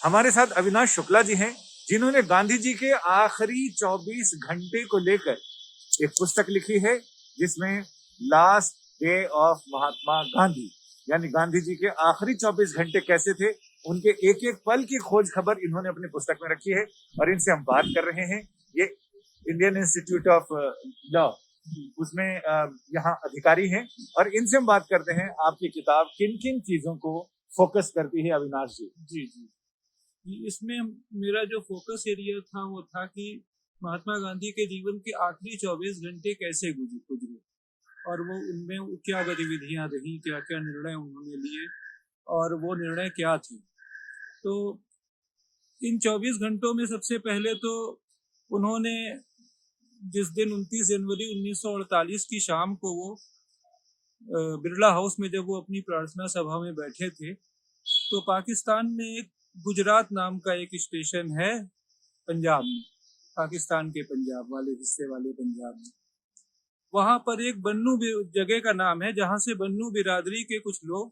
हमारे साथ अविनाश शुक्ला जी हैं, जिन्होंने गांधी जी के आखिरी 24 घंटे को लेकर एक पुस्तक लिखी है, जिसमें last day of Mahatma Gandhi, यानी गांधी जी के आखिरी 24 घंटे कैसे थे, उनके एक एक पल की खोज खबर इन्होंने अपनी पुस्तक में रखी है। और इनसे हम बात कर रहे हैं। ये इंडियन इंस्टीट्यूट ऑफ लॉ, उसमें यहाँ अधिकारी हैं, और इनसे हम बात करते हैं आपकी किताब किन किन चीजों को फोकस करती है। अविनाश जी। जी, इसमें मेरा जो फोकस एरिया था वो था कि महात्मा गांधी के जीवन के आखिरी 24 घंटे कैसे गुजरे और वो उनमें क्या गतिविधियां रही, क्या क्या निर्णय उन्होंने लिए और वो निर्णय क्या थे। तो इन 24 घंटों में सबसे पहले तो उन्होंने जिस दिन 29 जनवरी 1948 की शाम को वो बिरला हाउस में जब वो अपनी प्रार्थना सभा में बैठे थे, तो पाकिस्तान में एक गुजरात नाम का एक स्टेशन है पंजाब में, पाकिस्तान के पंजाब वाले हिस्से वाले पंजाब में। वहां पर एक बन्नू जगह का नाम है, जहां से बन्नू बिरादरी के कुछ लोग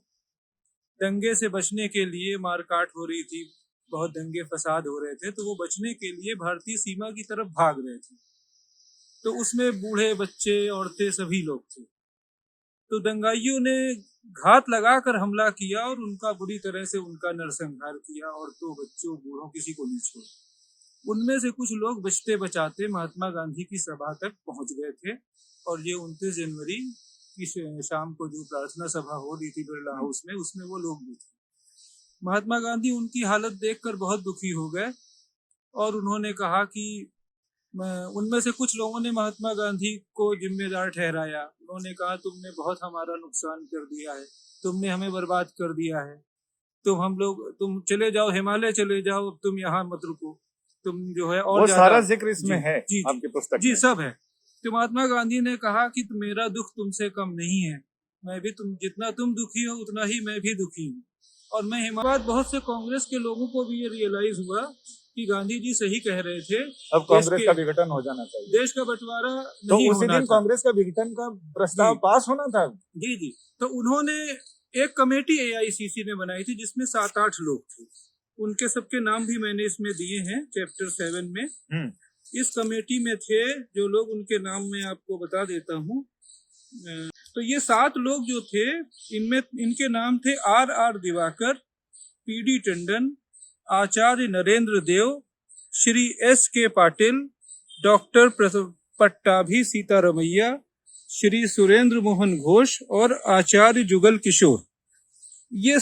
दंगे से बचने के लिए, मारकाट हो रही थी, बहुत दंगे फसाद हो रहे थे, तो वो बचने के लिए भारतीय सीमा की तरफ भाग रहे थे। तो उसमें बूढ़े, बच्चे, औरतें सभी लोग थे। तो दंगाइयों ने घात लगाकर हमला किया और उनका बुरी तरह से उनका नरसंहार किया। औरतों, बच्चों, बूढ़ों किसी को नहीं छोड़ा। उनमें से कुछ लोग बचते बचाते महात्मा गांधी की सभा तक पहुंच गए थे, और ये 29 जनवरी की शाम को जो प्रार्थना सभा हो रही थी बिरला हाउस में, उसमें वो लोग भी थे। महात्मा गांधी उनकी हालत देखकर बहुत दुखी हो गए और उन्होंने कहा कि उनमें से कुछ लोगों ने महात्मा गांधी को जिम्मेदार ठहराया। उन्होंने कहा, तुमने बहुत हमारा नुकसान कर दिया है, तुमने हमें बर्बाद कर दिया है, तुम चले जाओ, हिमालय चले जाओ, तुम यहाँ मत रुको, तुम जो है और वो ज्यादा। सारा जिक्र इसमें है आपकी पुस्तक जी, में। सब है। तो महात्मा गांधी ने कहा कि मेरा दुख तुमसे कम नहीं है, मैं भी जितना तुम दुखी हो उतना ही मैं भी दुखी हूँ। और मैं हिमालय, बहुत से कांग्रेस के लोगों को भी ये रियलाइज हुआ कि गांधी जी सही कह रहे थे। अब कांग्रेस का विघटन हो जाना चाहिए, देश का बंटवारा तो नहीं उसी दिन कांग्रेस का विघटन का प्रस्ताव पास होना था। जी। तो उन्होंने एक कमेटी AICC ने बनाई थी, जिसमें 7-8 लोग थे। उनके सबके नाम भी मैंने इसमें दिए हैं चैप्टर 7 में। इस कमेटी में थे जो लोग, उनके नाम मैं आपको बता देता हूँ। तो ये 7 लोग जो थे, इनके नाम थे RR दिवाकर, PD टंडन, आचार्य नरेंद्र देव, श्री SK पाटिल, डॉक्टर पट्टाभी सीतारमैया, श्री सुरेंद्र मोहन घोष और आचार्य जुगल किशोर। ये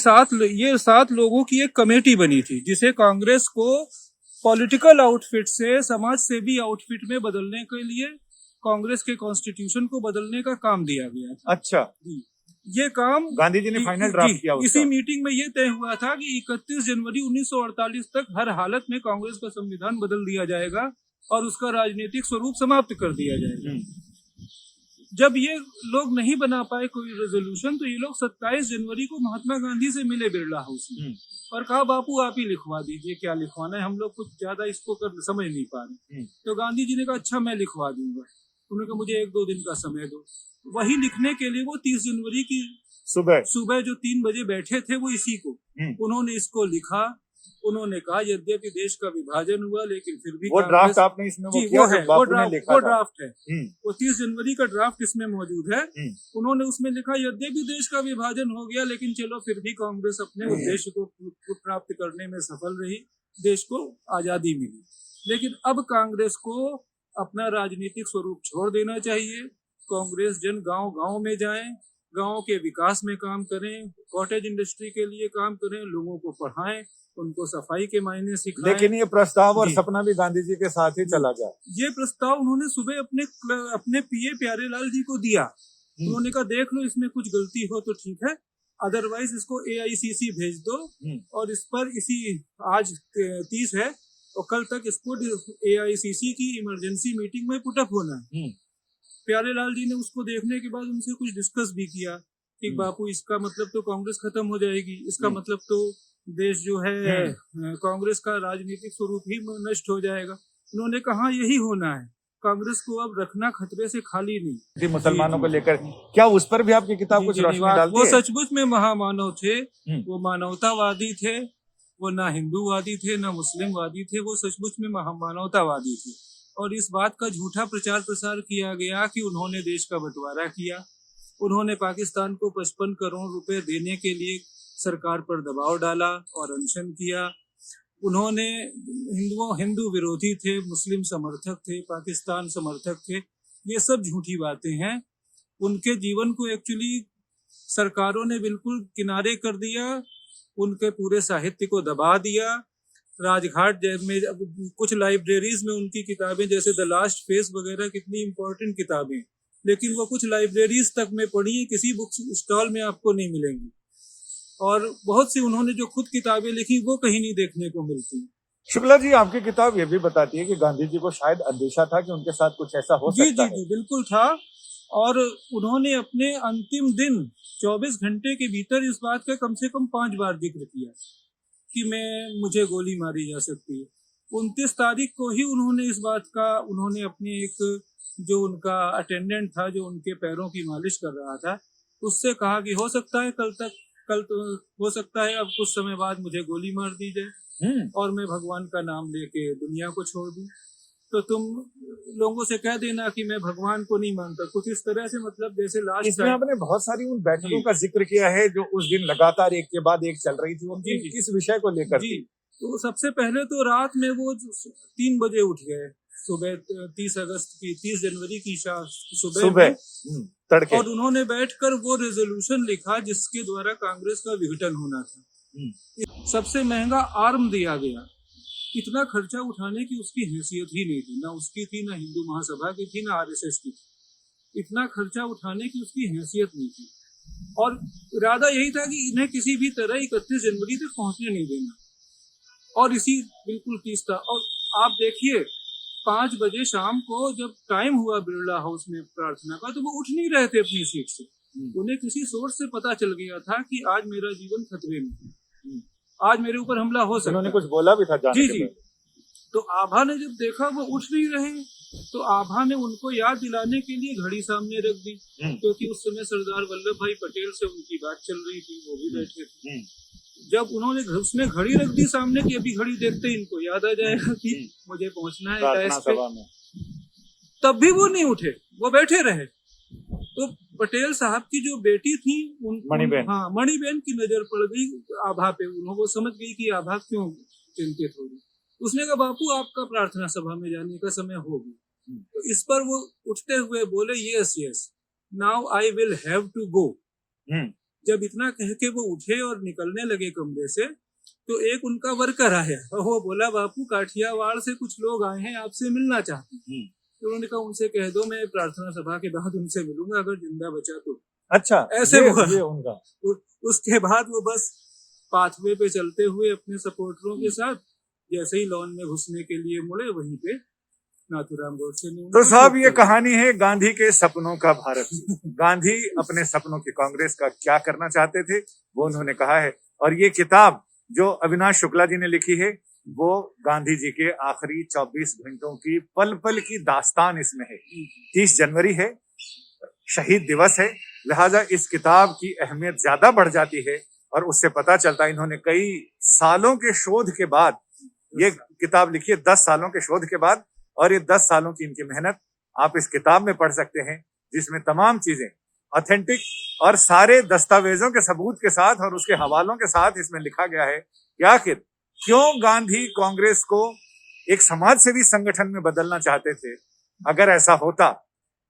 सात लोगों की एक कमेटी बनी थी, जिसे कांग्रेस को पॉलिटिकल आउटफिट से समाज सेवी आउटफिट में बदलने के लिए कांग्रेस के कॉन्स्टिट्यूशन को बदलने का काम दिया गया। अच्छा, ये काम गांधी जी ने फाइनल ड्राफ्ट किया। इसी मीटिंग में ये तय हुआ था कि 31 जनवरी 1948 तक हर हालत में कांग्रेस का संविधान बदल दिया जाएगा और उसका राजनीतिक स्वरूप समाप्त कर दिया जाएगा। जब ये लोग नहीं बना पाए कोई रेजोल्यूशन, तो ये लोग 27 जनवरी को महात्मा गांधी से मिले बिरला हाउस में और कहा, बापू आप ही लिखवा दीजिए, क्या लिखवाना है, हम लोग कुछ ज्यादा इसको समझ नहीं पा रहे। तो गांधी जी ने कहा, अच्छा मैं लिखवा दूंगा। उन्होंने कहा, मुझे 1-2 दिन का समय दो। वही लिखने के लिए वो 30 जनवरी की सुबह जो 3 बजे बैठे थे, वो इसी को उन्होंने इसको लिखा। उन्होंने कहा, यद्यपि देश का विभाजन हुआ, लेकिन फिर भी वो ड्राफ्ट आपने इसमें वो ड्राफ्ट है, वो 30 जनवरी का ड्राफ्ट इसमें मौजूद है। उन्होंने उसमें लिखा, यद्यपि देश का विभाजन हो गया, लेकिन चलो फिर भी कांग्रेस अपने उद्देश्य को प्राप्त करने में सफल रही, देश को आजादी मिली। लेकिन अब कांग्रेस को अपना राजनीतिक स्वरूप छोड़ देना चाहिए। कांग्रेस जन गांव में जाएं, गांव के विकास में काम करें, कॉटेज इंडस्ट्री के लिए काम करें, लोगों को पढ़ाएं, उनको सफाई के मायने सिखाएं। लेकिन ये प्रस्ताव और सपना भी गांधी जी के साथ ही चला गया। ये प्रस्ताव उन्होंने सुबह अपने PA प्यारेलाल जी को दिया। उन्होंने कहा, देख लो, इसमें कुछ गलती हो तो ठीक है, अदरवाइज इसको AICC भेज दो और इस पर आज 30 है और कल तक इसको AICC की इमरजेंसी मीटिंग में पुटअप होना है। प्यारेलाल जी ने उसको देखने के बाद उनसे कुछ डिस्कस भी किया कि बापू, इसका मतलब तो कांग्रेस खत्म हो जाएगी, इसका मतलब तो देश जो है कांग्रेस का राजनीतिक स्वरूप ही नष्ट हो जाएगा। उन्होंने कहा, यही होना है, कांग्रेस को अब रखना खतरे से खाली नहीं। मुसलमानों को लेकर क्या उस पर भी आपकी किताब कुछ रोशनी डालती है? वो सचमुच में महामानव थे, वो मानवतावादी थे, वो ना हिंदूवादी थे ना मुस्लिमवादी थे, वो सचमुच में मानवतावादी थे। और इस बात का झूठा प्रचार प्रसार किया गया कि उन्होंने देश का बंटवारा किया, उन्होंने पाकिस्तान को 55 करोड़ रुपए देने के लिए सरकार पर दबाव डाला और अनशन किया। उन्होंने हिंदू विरोधी थे, मुस्लिम समर्थक थे, पाकिस्तान समर्थक थे। ये सब झूठी बातें हैं। उनके जीवन को एक्चुअली सरकारों ने बिल्कुल किनारे कर दिया, उनके पूरे साहित्य को दबा दिया। राजघाट में कुछ लाइब्रेरीज में उनकी किताबें जैसे द लास्ट फेस वगैरह कितनी इंपॉर्टेंट किताबें, लेकिन वो कुछ लाइब्रेरीज तक में पढ़ी है, किसी बुक स्टॉल में आपको नहीं मिलेंगी। और बहुत सी उन्होंने जो खुद किताबें लिखी वो कहीं नहीं देखने को मिलती। शुक्ला जी, आपकी किताब ये भी बताती है कि गांधी जी को शायद अंदेशा था कि उनके साथ कुछ ऐसा हो सकता है। जी बिल्कुल था। और उन्होंने अपने अंतिम दिन 24 घंटे के भीतर इस बात का कम से कम 5 बार जिक्र किया कि मुझे गोली मारी जा सकती है। 29 तारीख को ही उन्होंने इस बात का, उन्होंने अपने एक जो उनका अटेंडेंट था जो उनके पैरों की मालिश कर रहा था, उससे कहा कि हो सकता है कल तो हो सकता है अब कुछ समय बाद मुझे गोली मार दी जाए और मैं भगवान का नाम लेके दुनिया को छोड़ दूं, तो तुम लोगों से कह देना कि मैं भगवान को नहीं मानता। कुछ इस तरह से, मतलब जैसे लास्ट इसमें आपने बहुत सारी उन बैठकों का जिक्र किया है जो उस दिन लगातार एक के बाद एक चल रही थी। उनकी किस विषय को लेकर जी, तो सबसे पहले तो रात में वो 3 बजे उठ गए, सुबह 30 जनवरी की सुबह तड़के, और उन्होंने बैठकर वो रेजोल्यूशन लिखा जिसके द्वारा कांग्रेस का विघटन होना था। सबसे महंगा आर्म दिया गया। इतना खर्चा उठाने की उसकी हैसियत ही नहीं थी, ना उसकी थी, ना हिंदू महासभा की थी, ना आरएसएस की थी। इतना खर्चा उठाने की उसकी हैसियत नहीं थी और इरादा यही था कि इन्हें किसी भी तरह 31 जनवरी तक पहुंचने नहीं देना। और इसी बिल्कुल 30 था। और आप देखिए 5 बजे शाम को जब टाइम हुआ बिरला हाउस में प्रार्थना का, तो वो उठ नहीं रहे थे अपनी सीट से। उन्हें किसी सोर्स से पता चल गया था कि आज मेरा जीवन खतरे में है, आज मेरे ऊपर हमला हो सकता है। उन्होंने कुछ बोला भी था जाने जी। तो आभा ने जब देखा वो उठ नहीं रहे, तो आभा ने उनको याद दिलाने के लिए घड़ी सामने रख दी, क्योंकि उस समय सरदार वल्लभ भाई पटेल से उनकी बात चल रही थी, वो भी बैठे थे। जब उन्होंने उसमें घड़ी रख दी सामने की, अभी घड़ी देखते ही इनको याद आ जाएगा कि मुझे पहुंचना है डैश पे, तब भी वो नहीं उठे, वो बैठे रहे। तो पटेल साहब की जो बेटी थी मणिबेन की नजर पड़ गई आभा पे। वो समझ गई कि आभा क्यों चिंतित हो गई। उसने कहा बापू आपका प्रार्थना सभा में जाने का समय हो गया। तो इस पर वो उठते हुए बोले yes now I will have to go. जब इतना कह के वो उठे और निकलने लगे कमरे से, तो एक उनका वर्कर आया और वो बोला बापू काठियावाड़ से कुछ लोग आए हैं, आपसे मिलना चाहते हैं। तो उन्होंने कहा उनसे कह दो मैं प्रार्थना सभा के बाद उनसे मिलूंगा अगर जिंदा बचा तो। अच्छा, ऐसे ये उनका। उसके बाद वो बस पाथवे पे चलते हुए अपने सपोर्टरों के साथ जैसे ही लॉन में घुसने के लिए मुड़े, वहीं पे नाथूराम गोडसे ने। तो साहब ये कहानी है गांधी के सपनों का भारत। गांधी अपने सपनों की कांग्रेस का क्या करना चाहते थे वो उन्होंने कहा है। और ये किताब जो अविनाश शुक्ला जी ने लिखी है वो गांधी जी के आखिरी 24 घंटों की पल पल की दास्तान इसमें है। 30 जनवरी है, शहीद दिवस है, लिहाजा इस किताब की अहमियत ज्यादा बढ़ जाती है। और उससे पता चलता है इन्होंने कई सालों के शोध के बाद ये किताब लिखी है, 10 सालों के शोध के बाद। और ये 10 सालों की इनकी मेहनत आप इस किताब में पढ़ सकते हैं, जिसमें तमाम चीजें ऑथेंटिक और सारे दस्तावेजों के सबूत के साथ और उसके हवालों के साथ इसमें लिखा गया है कि आखिर क्यों गांधी कांग्रेस को एक समाज सेवी संगठन में बदलना चाहते थे। अगर ऐसा होता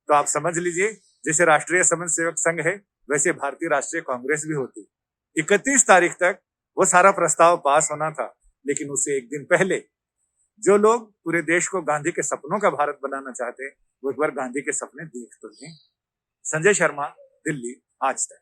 तो आप समझ लीजिए जैसे राष्ट्रीय समाज सेवक संघ है वैसे भारतीय राष्ट्रीय कांग्रेस भी होती। 31 तारीख तक वो सारा प्रस्ताव पास होना था, लेकिन उससे एक दिन पहले जो लोग पूरे देश को गांधी के सपनों का भारत बनाना चाहते वो एक बार गांधी के सपने देख तो लें। संजय शर्मा, दिल्ली, आज तक।